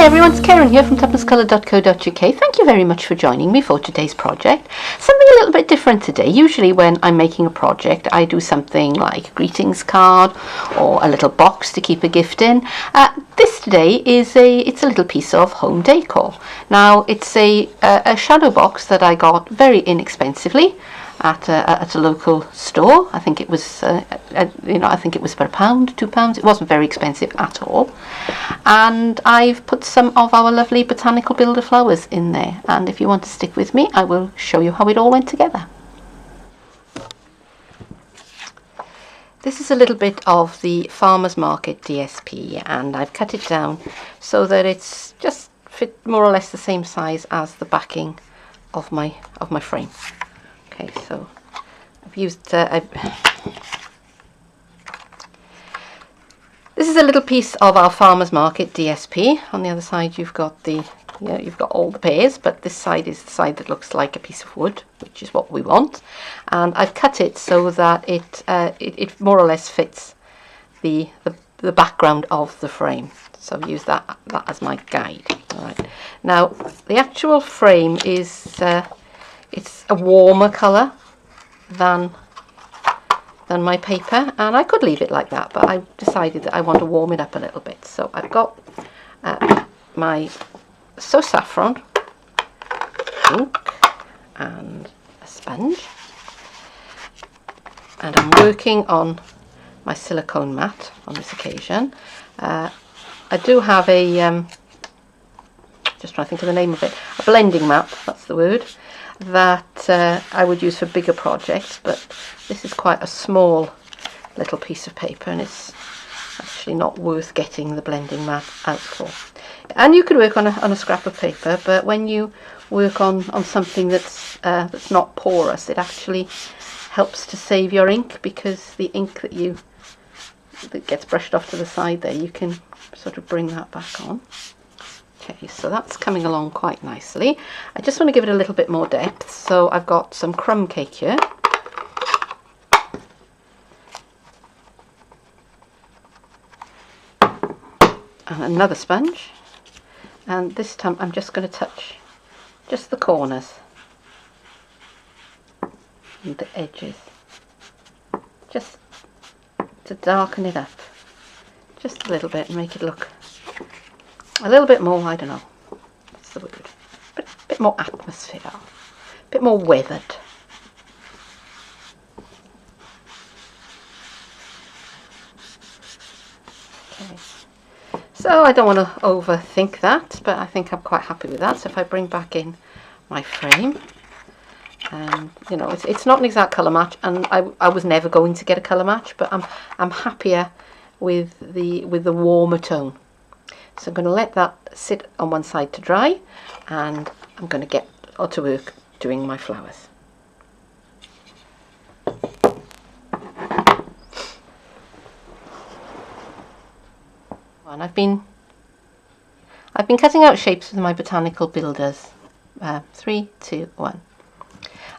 Hi everyone, it's Keren here from tuppencecoloured.co.uk. Thank you very much for joining me for today's project. Something a little bit different today. Usually when I'm making a project I do something like a greetings card or a little box to keep a gift in. This today is it's a little piece of home decor. Now it's a shadow box that I got very inexpensively at a local store. I think it was I think it was for £1, £2. It wasn't very expensive at all. And I've put some of our lovely botanical builder flowers in there, and if you want to stick with me I will show you how it all went together. This is a little bit of the Farmers Market DSP, and I've cut it down so that it's just fit more or less the same size as the backing of my frame. Okay, so I've used this is a little piece of our Farmers Market DSP. On the other side you've got you've got all the pairs, but this side is the side that looks like a piece of wood, which is what we want. And I've cut it so that it more or less fits the background of the frame. So I've used that as my guide. All right. Now the actual frame is it's a warmer colour than my paper, and I could leave it like that, but I decided that I want to warm it up a little bit. So I've got my So Saffron ink and a sponge, and I'm working on my silicone mat on this occasion. I do have a just trying to think of the name of it, a blending mat, that's the word, that I would use for bigger projects, but this is quite a small little piece of paper and it's actually not worth getting the blending mat out for. And you could work on a scrap of paper, but when you work on something that's not porous, it actually helps to save your ink, because the ink that gets brushed off to the side there, you can sort of bring that back on. Okay, so that's coming along quite nicely. I just want to give it a little bit more depth, so I've got some crumb cake here. And another sponge. And this time I'm just going to touch just the corners and the edges, just to darken it up just a little bit and make it look a little bit more, I don't know, what's the word, bit more atmosphere, a bit more weathered. Okay, so I don't want to overthink that, but I think I'm quite happy with that. So if I bring back in my frame, you know, it's not an exact colour match, and I was never going to get a colour match, but I'm happier with the warmer tone. So I'm going to let that sit on one side to dry, and I'm going to get to work doing my flowers. And I've been cutting out shapes with my Botanical Builders. 3, 2, 1.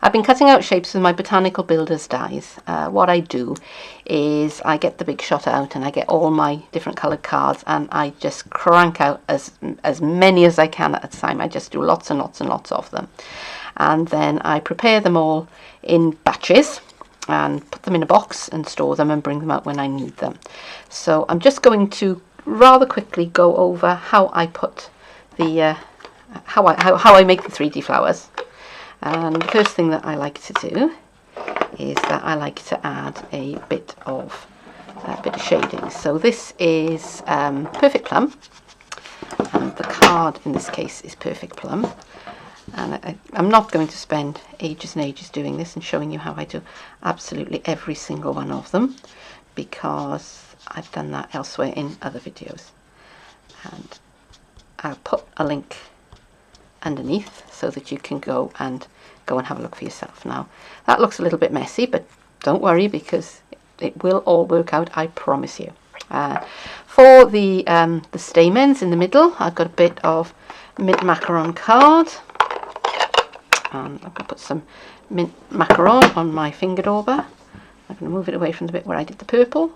I've been cutting out shapes with my Botanical Builders dies. What I do is I get the Big Shot out and I get all my different coloured cards, and I just crank out as many as I can at a time. I just do lots and lots and lots of them, and then I prepare them all in batches and put them in a box and store them and bring them out when I need them. So I'm just going to rather quickly go over how I put the how I make the 3D flowers. And the first thing that I like to do is that I like to add a bit of shading. So this is Perfect Plum, and the card in this case is Perfect Plum. And I'm not going to spend ages and ages doing this and showing you how I do absolutely every single one of them, because I've done that elsewhere in other videos. And I'll put a link underneath so that you can go and have a look for yourself. Now that looks a little bit messy, but don't worry, because it will all work out, I promise you. For the stamens in the middle, I've got a bit of mint macaron card, and I'm going to put some mint macaron on my finger dauber. I'm going to move it away from the bit where I did the purple,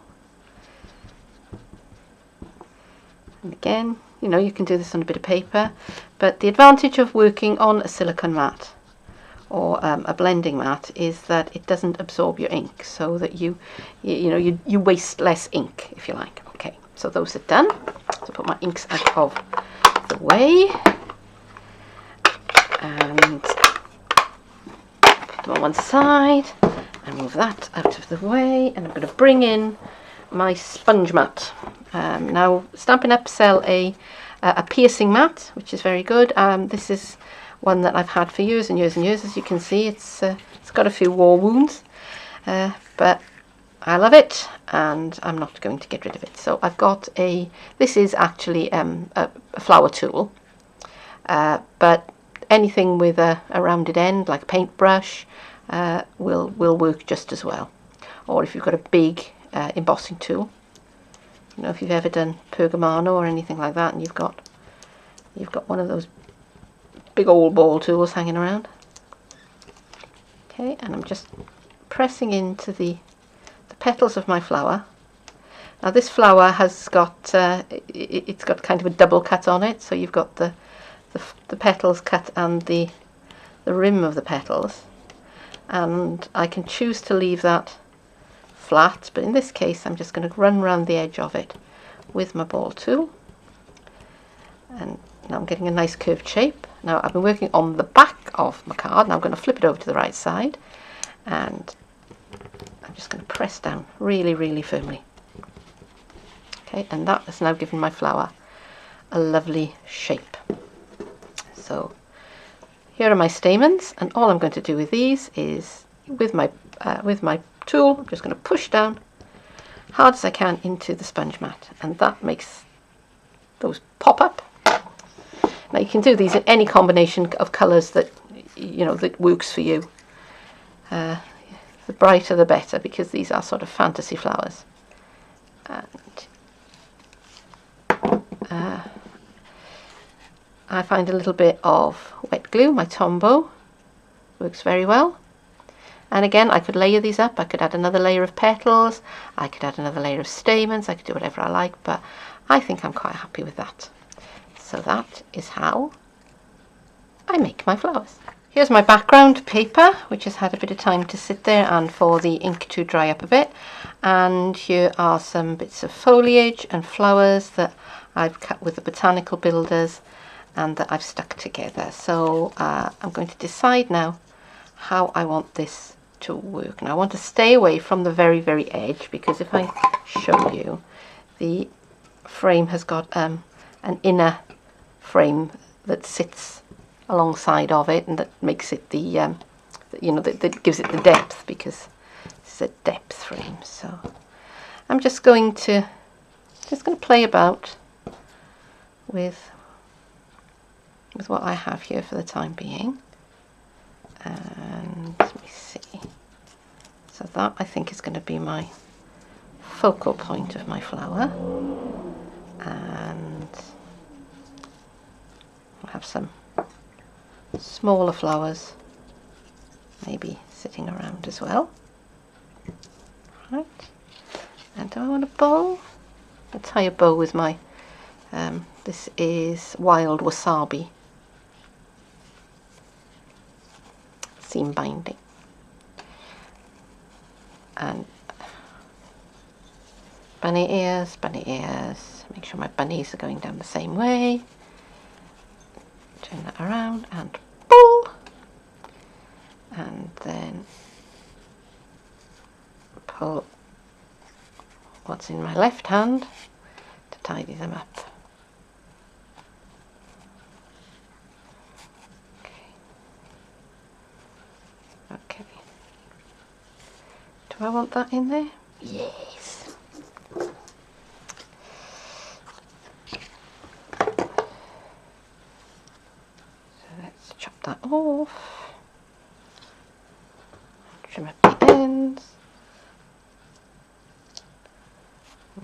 and again you know, you can do this on a bit of paper, but the advantage of working on a silicone mat or a blending mat is that it doesn't absorb your ink, so that you waste less ink, if you like. Okay, so those are done. So put my inks out of the way and put them on one side and move that out of the way, and I'm going to bring in my sponge mat. Now Stampin' Up sell a piercing mat, which is very good. This is one that I've had for years and years and years. As you can see, it's got a few war wounds, but I love it and I'm not going to get rid of it. So I've got this is actually a flower tool, but anything with a rounded end, like a paintbrush, will work just as well. Or if you've got a big embossing tool, you know, if you've ever done pergamano or anything like that, and you've got one of those big old ball tools hanging around. Okay, and I'm just pressing into the petals of my flower. Now this flower has got it's got kind of a double cut on it, so you've got the petals cut and the rim of the petals, and I can choose to leave that flat, but in this case I'm just going to run around the edge of it with my ball tool, and now I'm getting a nice curved shape. Now I've been working on the back of my card. Now I'm going to flip it over to the right side, and I'm just going to press down really, really firmly. Okay, and that has now given my flower a lovely shape. So here are my stamens, and all I'm going to do with these is with my tool, I'm just going to push down hard as I can into the sponge mat, and that makes those pop up. Now you can do these in any combination of colours that that works for you. The brighter the better, because these are sort of fantasy flowers. And I find a little bit of wet glue, my Tombow, works very well. And again, I could layer these up. I could add another layer of petals, I could add another layer of stamens, I could do whatever I like, but I think I'm quite happy with that. So that is how I make my flowers. Here's my background paper, which has had a bit of time to sit there and for the ink to dry up a bit. And here are some bits of foliage and flowers that I've cut with the Botanical builders and that I've stuck together. So I'm going to decide now how I want this to work. Now I want to stay away from the very, very edge, because if I show you, the frame has got an inner frame that sits alongside of it, and that makes it that gives it the depth, because it's a depth frame. So I'm just going to play about with what I have here for the time being. And let me see, so that I think is going to be my focal point of my flower, and I'll have some smaller flowers maybe sitting around as well. Right, and do I want a bow? I'll tie a bow with my this is Wild Wasabi seam binding, and bunny ears, make sure my bunnies are going down the same way. Turn that around and pull, and then pull what's in my left hand to tidy them up. Okay. Do I want that in there? Yes. Let's chop that off, trim up the ends,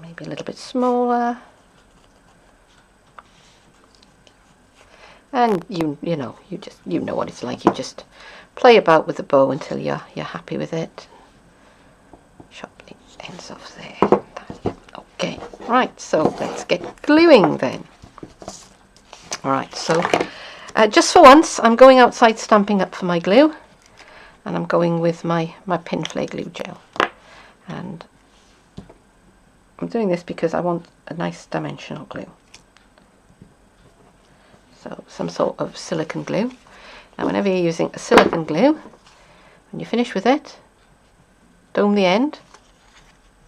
maybe a little bit smaller, and you know what it's like. You just play about with the bow until you're happy with it. Chop the ends off there. Okay, right, so let's get gluing then. Alright, so just for once I'm going outside Stampin' Up for my glue, and I'm going with my pin flake glue gel, and I'm doing this because I want a nice dimensional glue. So some sort of silicone glue. Now whenever you're using a silicone glue, when you finish with it, dome the end.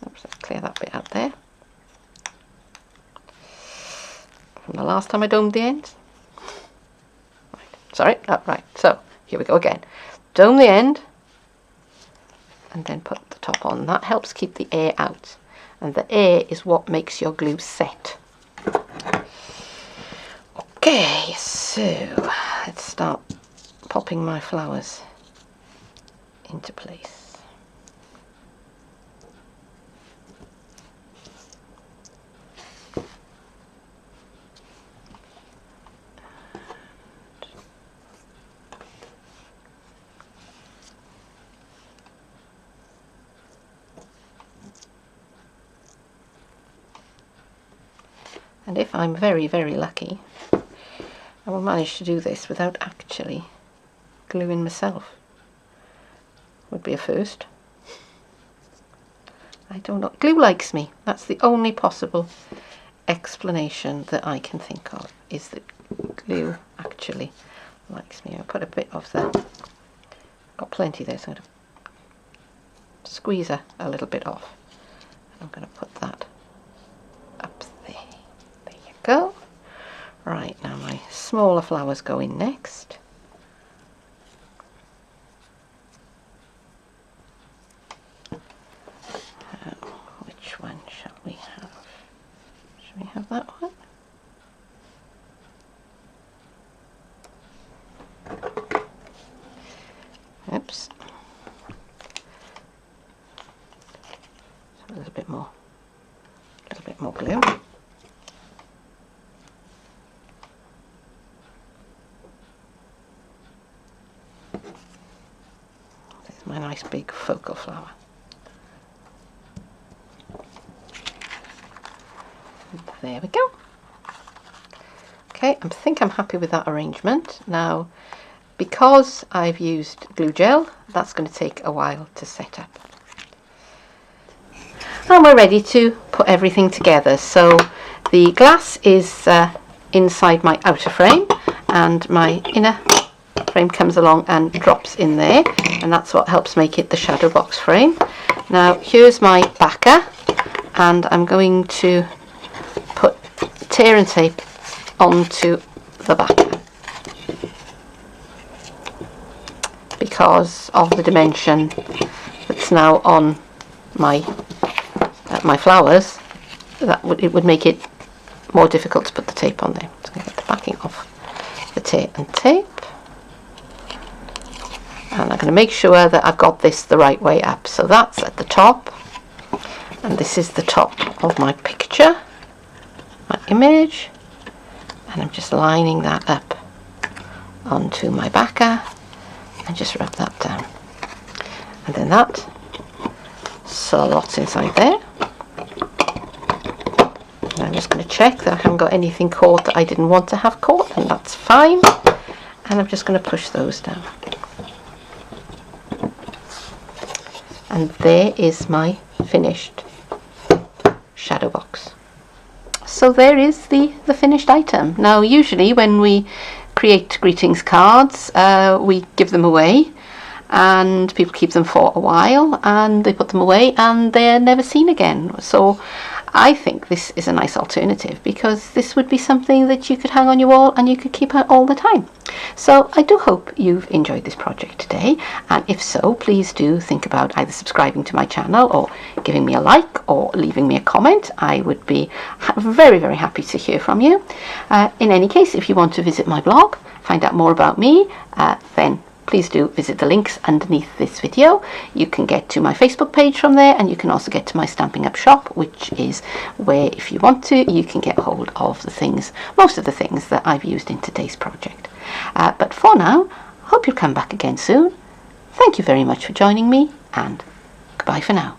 Oops, let's clear that bit out there. From the last time I domed the ends. Sorry, right, so here we go again. Dome the end and then put the top on. That helps keep the air out, and the air is what makes your glue set. Okay, so let's start popping my flowers into place. And if I'm very, very lucky, I will manage to do this without actually gluing myself. Would be a first. I don't know. Glue likes me. That's the only possible explanation that I can think of, is that glue actually likes me. I'll put a bit of the... got plenty there, so I'm going to squeeze a little bit off. I'm going to put that up there. There you go. Right, now my smaller flowers go in next. Which one shall we have? Shall we have that one? Oops. So a little bit more glue. There's my nice big focal flower. There we go. Okay, I think I'm happy with that arrangement. Now, because I've used glue gel, that's going to take a while to set up. And we're ready to put everything together. So the glass is inside my outer frame, and my inner frame comes along and drops in there, and that's what helps make it the shadow box frame. Now here's my backer, and I'm going to put tear and tape onto the backer because of the dimension that's now on my flowers. It would make it more difficult to put the tape on there. So I'm going to get the backing off the tear and tape, and I'm going to make sure that I've got this the right way up. So that's at the top, and this is the top of my picture, my image, and I'm just lining that up onto my backer and just rub that down, and then that slots inside there. And I'm just going to check that I haven't got anything caught that I didn't want to have caught, and that's fine, and I'm just going to push those down. And there is my finished shadow box. So there is the finished item. Now usually when we create greetings cards, we give them away, and people keep them for a while and they put them away and they're never seen again. So I think this is a nice alternative, because this would be something that you could hang on your wall and you could keep out all the time. So I do hope you've enjoyed this project today, and if so, please do think about either subscribing to my channel or giving me a like or leaving me a comment. I would be very, very happy to hear from you. In any case, if you want to visit my blog, find out more about me, then please do visit the links underneath this video. You can get to my Facebook page from there, and you can also get to my Stampin' Up shop, which is where, if you want to, you can get hold of the things, most of the things that I've used in today's project. But for now, I hope you'll come back again soon. Thank you very much for joining me, and goodbye for now.